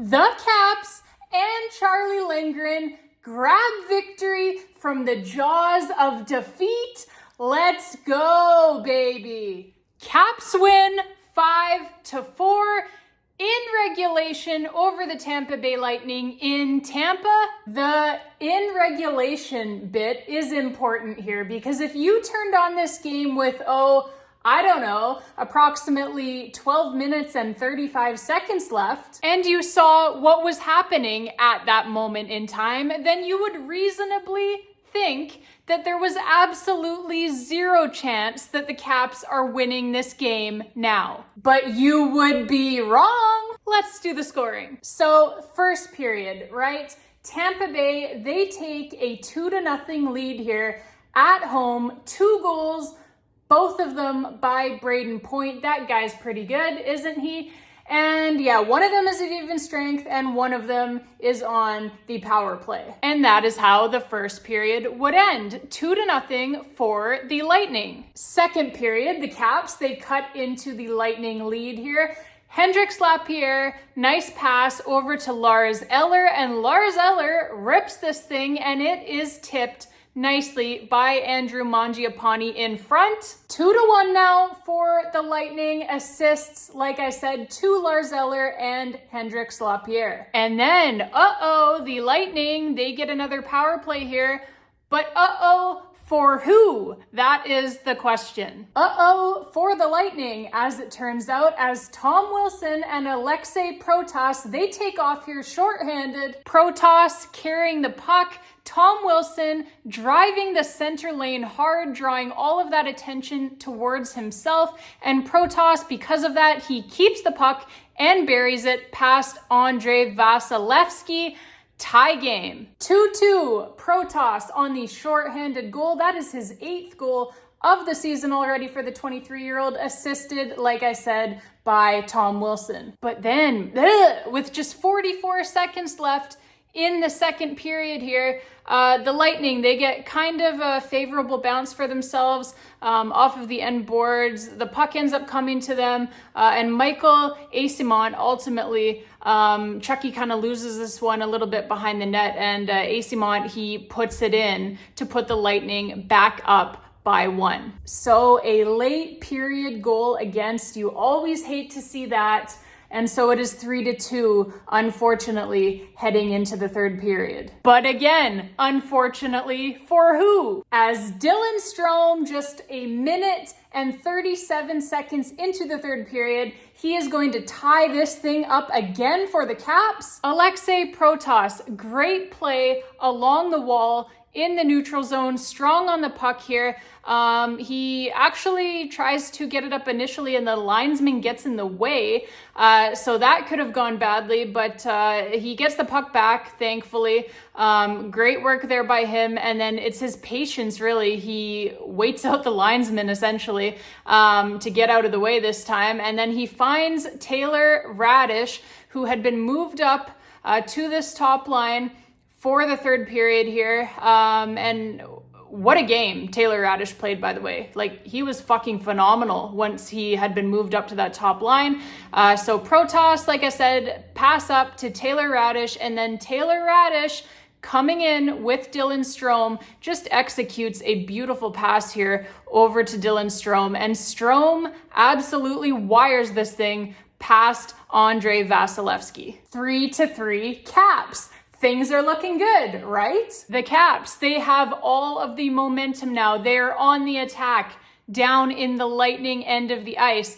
The Caps and Charlie Lindgren grab victory from the jaws of defeat. Let's go, baby. Caps win 5-4 in regulation over the Tampa Bay Lightning in Tampa. The in regulation bit is important here because if you turned on this game with, approximately 12 minutes and 35 seconds left, and you saw what was happening at that moment in time, then you would reasonably think that there was absolutely zero chance that the Caps are winning this game now. But you would be wrong. Let's do the scoring. So, first period, right? Tampa Bay, they take a 2-0 lead here at home, 2 goals, both of them by Braden Point. That guy's pretty good, isn't he? And yeah, one of them is at even strength and one of them is on the power play. And that is how the first period would end. 2-0 for the Lightning. Second period, the Caps, they cut into the Lightning lead here. Hendrix Lapierre, nice pass over to Lars Eller, and Lars Eller rips this thing and it is tipped nicely by Andrew Mangiapane in front. 2-1 now for the Lightning. Assists, like I said, to Lars Eller and Hendrix Lapierre. And then, the Lightning, they get another power play here. But for who? That is the question. For the Lightning, as it turns out, as Tom Wilson and Aliaksei Protas, they take off here shorthanded. Protas carrying the puck, Tom Wilson driving the center lane hard, drawing all of that attention towards himself. And Protas, because of that, he keeps the puck and buries it past Andrei Vasilevskiy. Tie game. 2-2. Protas on the shorthanded goal. That is his 8th goal of the season already for the 23-year-old, assisted, like I said, by Tom Wilson. But then, with just 44 seconds left in the second period here, the Lightning, they get kind of a favorable bounce for themselves off of the end boards. The puck ends up coming to them, and Michael Eyssimont ultimately, Chucky kind of loses this one a little bit behind the net, and Eyssimont, he puts it in to put the Lightning back up by 1. So a late period goal against. You always hate to see that. And so it is 3-2, unfortunately, heading into the third period. But again, unfortunately, for who? As Dylan Strome, just a minute and 37 seconds into the third period, he is going to tie this thing up again for the Caps. Aliaksei Protas, great play along the wall in the neutral zone, strong on the puck here. He actually tries to get it up initially and the linesman gets in the way. So that could have gone badly, but he gets the puck back, thankfully. Great work there by him. And then it's his patience, really. He waits out the linesman, essentially, to get out of the way this time. And then he finds Taylor Radish, who had been moved up to this top line for the third period here. And what a game Taylor Radish played, by the way. Like, he was fucking phenomenal once he had been moved up to that top line. So Protas, like I said, pass up to Taylor Radish, and then Taylor Radish coming in with Dylan Strome just executes a beautiful pass here over to Dylan Strome. And Strome absolutely wires this thing past Andrei Vasilevskiy. 3-3 Caps. Things are looking good, right? The Caps, they have all of the momentum now. They're on the attack down in the Lightning end of the ice.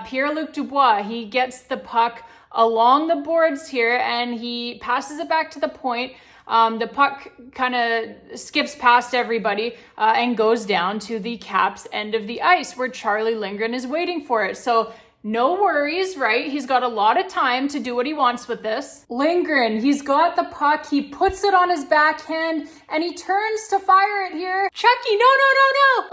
Pierre-Luc Dubois, he gets the puck along the boards here and he passes it back to the point. The puck kind of skips past everybody and goes down to the Caps end of the ice where Charlie Lindgren is waiting for it. So no worries, right? He's got a lot of time to do what he wants with this. Lindgren, he's got the puck. He puts it on his backhand and he turns to fire it here. Chucky, no.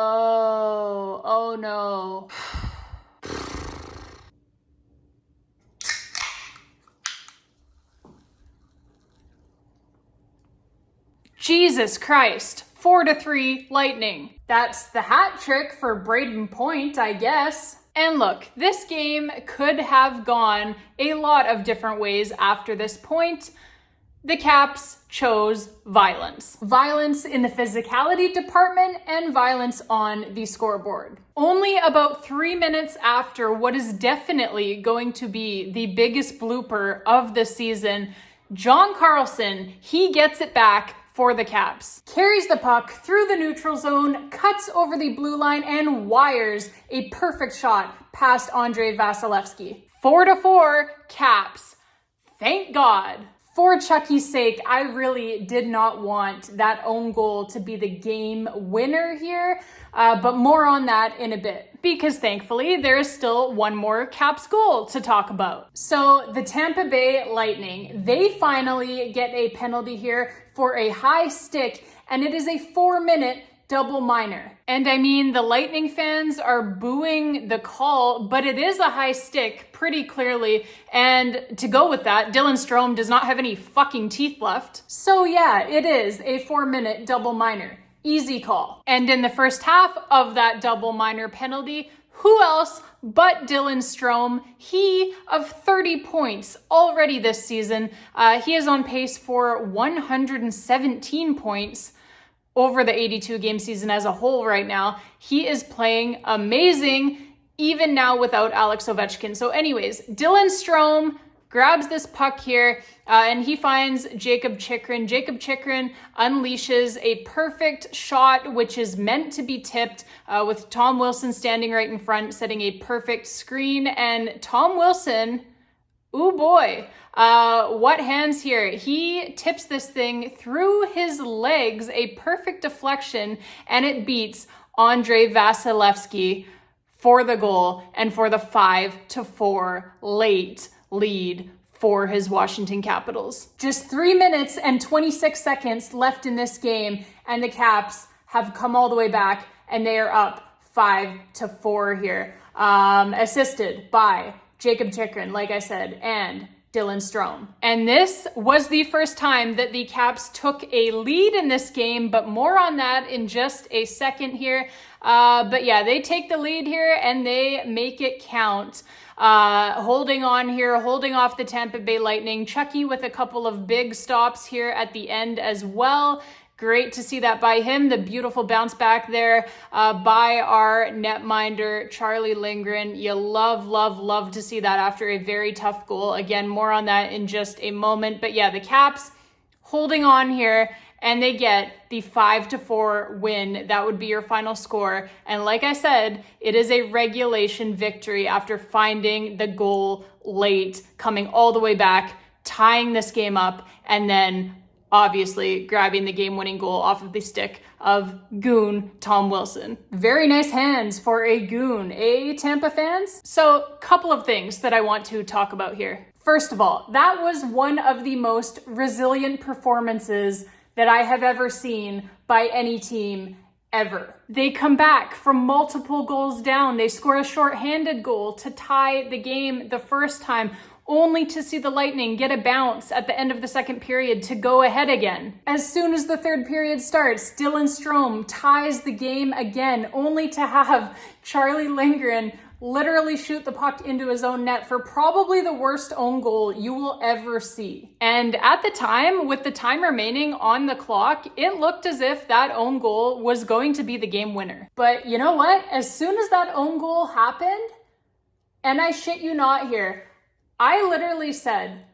Oh no. Jesus Christ. 4-3 Lightning. That's the hat trick for Braden Point, I guess. And look, this game could have gone a lot of different ways after this point. The Caps chose violence. Violence in the physicality department and violence on the scoreboard. Only about 3 minutes after what is definitely going to be the biggest blooper of the season, John Carlson, he gets it back for the Caps. Carries the puck through the neutral zone, cuts over the blue line, and wires a perfect shot past Andrei Vasilevsky. 4-4, Caps. Thank God. For Chucky's sake, I really did not want that own goal to be the game winner here, but more on that in a bit. Because thankfully, there is still one more Caps goal to talk about. So the Tampa Bay Lightning, they finally get a penalty here for a high stick, and it is a 4-minute double minor. And I mean, the Lightning fans are booing the call, but it is a high stick pretty clearly. And to go with that, Dylan Strome does not have any fucking teeth left. So yeah, it is a 4-minute double minor. Easy call. And in the first half of that double minor penalty, who else but Dylan Strome? He of 30 points already this season. He is on pace for 117 points over the 82 game season as a whole right now. He is playing amazing, even now without Alex Ovechkin. So anyways, Dylan Strome grabs this puck here, and he finds Jakob Chychrun. Jakob Chychrun unleashes a perfect shot, which is meant to be tipped, with Tom Wilson standing right in front, setting a perfect screen. And Tom Wilson, ooh boy, what hands here. He tips this thing through his legs, a perfect deflection, and it beats Andrei Vasilevsky for the goal and for the 5-4 late lead for his Washington Capitals. Just 3 minutes and 26 seconds left in this game, and the Caps have come all the way back, and they are up 5-4 here. Assisted by Jakob Chychrun, like I said, and Dylan Strome. And this was the first time that the Caps took a lead in this game, but more on that in just a second here. But yeah, they take the lead here and they make it count. Holding on here, holding off the Tampa Bay Lightning. Chucky with a couple of big stops here at the end as well. Great to see that by him. The beautiful bounce back there by our netminder, Charlie Lindgren. You love to see that after a very tough goal. Again, more on that in just a moment. But yeah, the Caps holding on here, and they get the 5-4 win. That would be your final score. And like I said, it is a regulation victory after finding the goal late, coming all the way back, tying this game up, and then obviously grabbing the game-winning goal off of the stick of goon Tom Wilson. Very nice hands for a goon, Tampa fans? So, couple of things that I want to talk about here. First of all, that was one of the most resilient performances that I have ever seen by any team ever. They come back from multiple goals down. They score a shorthanded goal to tie the game the first time, only to see the Lightning get a bounce at the end of the second period to go ahead again. As soon as the third period starts, Dylan Strome ties the game again, only to have Charlie Lindgren literally shoot the puck into his own net for probably the worst own goal you will ever see. And at the time, with the time remaining on the clock, it looked as if that own goal was going to be the game winner. But you know what? As soon as that own goal happened, and I shit you not here, I literally said,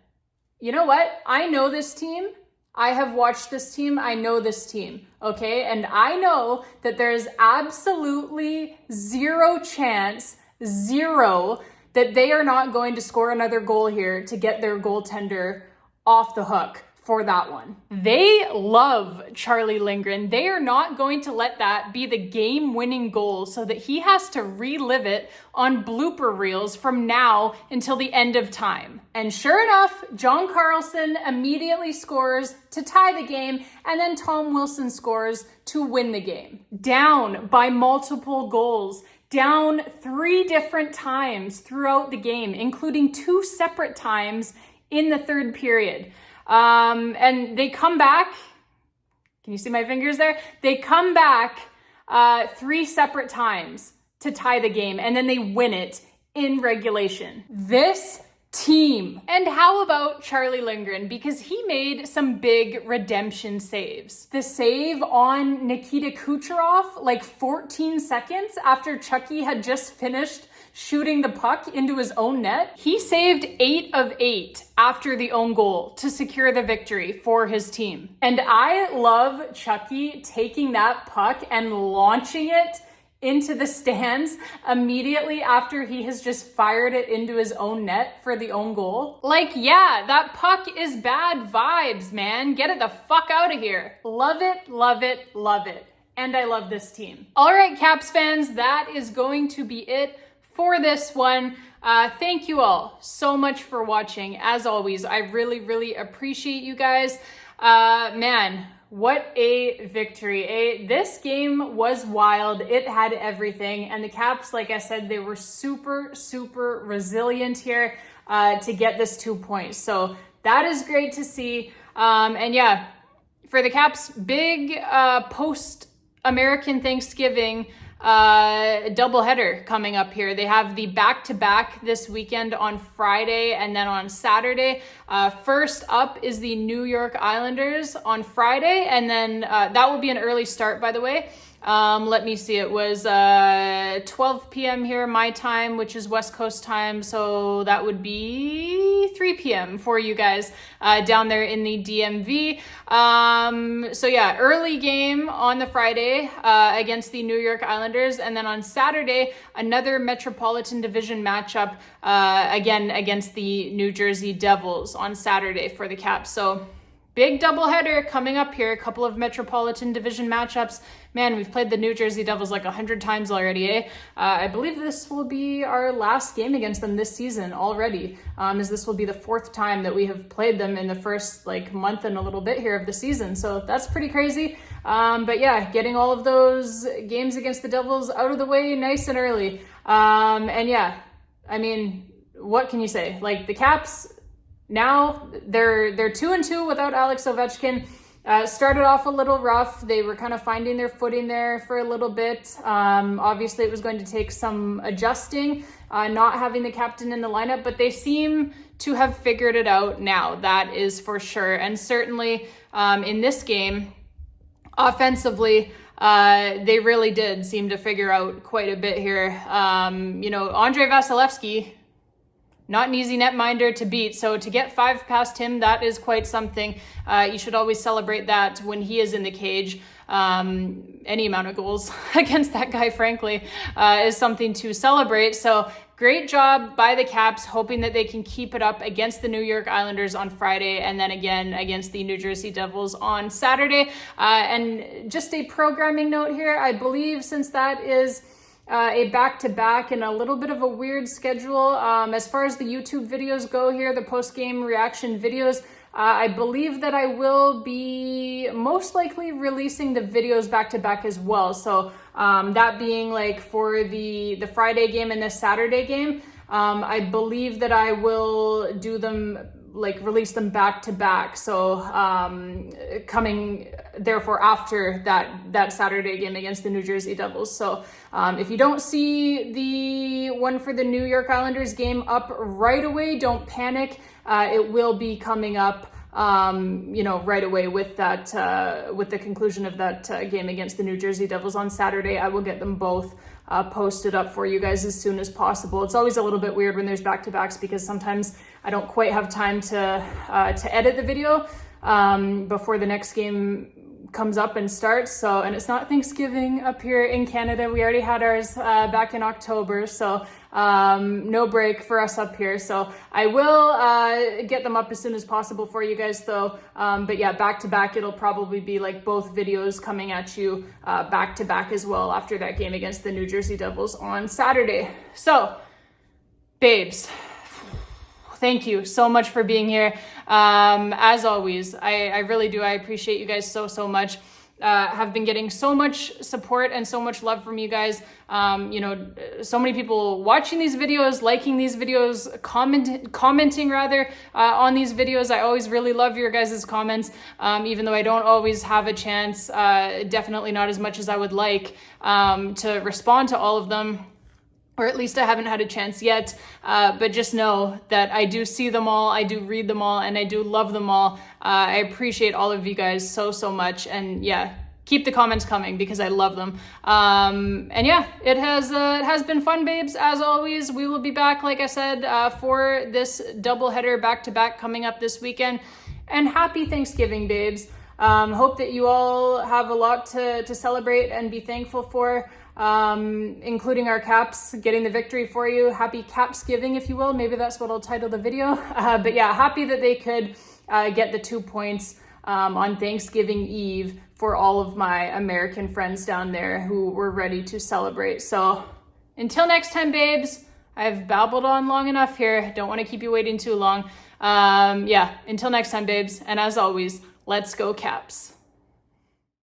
you know what? I know this team. I have watched this team. I know this team. Okay. And I know that there's absolutely zero chance, that they are not going to score another goal here to get their goaltender off the hook for that one. They love Charlie Lindgren. They are not going to let that be the game-winning goal so that he has to relive it on blooper reels from now until the end of time. And sure enough, John Carlson immediately scores to tie the game, and then Tom Wilson scores to win the game. Down by multiple goals, down 3 different times throughout the game, including 2 separate times in the third period. And they come back. Can you see my fingers there? They come back 3 separate times to tie the game, and then they win it in regulation. This team. And how about Charlie Lindgren? Because he made some big redemption saves. The save on Nikita Kucherov, like 14 seconds after Chucky had just finished shooting the puck into his own net. He saved 8 of 8 after the own goal to secure the victory for his team. And I love Chucky taking that puck and launching it into the stands immediately after he has just fired it into his own net for the own goal. Like, yeah, that puck is bad vibes, man. Get it the fuck out of here. Love it, love it, love it. And I love this team. All right, Caps fans, that is going to be it for this one. Thank you all so much for watching. As always, I really, really appreciate you guys. Man, what a victory. This game was wild. It had everything. And the Caps, like I said, they were super, super resilient here to get this 2 points. So that is great to see. And yeah, for the Caps, big post-American Thanksgiving doubleheader coming up here. They have the back-to-back this weekend on Friday and then on Saturday. First up is the New York Islanders on Friday, and then that will be an early start, by the way. Let me see, it was 12 p.m. here, my time, which is West Coast time, so that would be 3 p.m. for you guys down there in the DMV. So yeah, early game on the Friday against the New York Islanders, and then on Saturday, another Metropolitan Division matchup again against the New Jersey Devils on Saturday for the Caps. So big doubleheader coming up here, a couple of Metropolitan Division matchups. Man, we've played the New Jersey Devils like 100 times already, eh? I believe this will be our last game against them this season already, as this will be the 4th time that we have played them in the first like month and a little bit here of the season. So that's pretty crazy. But yeah, getting all of those games against the Devils out of the way nice and early. And yeah, I mean, what can you say? Like the Caps, now they're 2-2 without Alex Ovechkin. Started off a little rough. They were kind of finding their footing there for a little bit. Obviously, it was going to take some adjusting, not having the captain in the lineup, but they seem to have figured it out now. That is for sure. And certainly in this game, offensively, they really did seem to figure out quite a bit here. You know, Andrei Vasilevsky, not an easy netminder to beat. So to get 5 past him, that is quite something. You should always celebrate that when he is in the cage. Any amount of goals against that guy, frankly, is something to celebrate. So great job by the Caps, hoping that they can keep it up against the New York Islanders on Friday and then again against the New Jersey Devils on Saturday. And just a programming note here, I believe since that is a back-to-back and a little bit of a weird schedule. As far as the YouTube videos go here, the post-game reaction videos, I believe that I will be most likely releasing the videos back-to-back as well. So that being like for the Friday game and the Saturday game, I believe that I will do them, like release them back to back. So coming therefore after that Saturday game against the New Jersey Devils. So if you don't see the one for the New York Islanders game up right away, don't panic. It will be coming up you know, right away with that with the conclusion of that game against the New Jersey Devils on Saturday. I will get them both posted up for you guys as soon as possible. It's always a little bit weird when there's back-to-backs because sometimes I don't quite have time to edit the video before the next game comes up and starts. So, and it's not Thanksgiving up here in Canada. We already had ours back in October. So no break for us up here. So I will get them up as soon as possible for you guys though. But yeah, back to back, it'll probably be like both videos coming at you back to back as well after that game against the New Jersey Devils on Saturday. So babes, thank you so much for being here. As always, I really do. I appreciate you guys so much. Have been getting so much support and so much love from you guys. You know, so many people watching these videos, liking these videos, commenting rather on these videos. I always really love your guys' comments, even though I don't always have a chance, definitely not as much as I would like, to respond to all of them. or at least I haven't had a chance yet, but just know that I do see them all, I do read them all, and I do love them all. I appreciate all of you guys so much, and yeah, keep the comments coming because I love them. And yeah, it has been fun, babes. As always, we will be back, like I said, for this doubleheader back-to-back coming up this weekend. And happy Thanksgiving, babes. Hope that you all have a lot to celebrate and be thankful for, including our Caps getting the victory for you. Happy CAPSGIVING, if you will. Maybe that's what I'll title the video. But yeah, happy that they could get the 2 points on Thanksgiving Eve for all of my American friends down there who were ready to celebrate. So until next time, babes, I've babbled on long enough here. Don't want to keep you waiting too long. Yeah, until next time, babes. And as always, let's go Caps.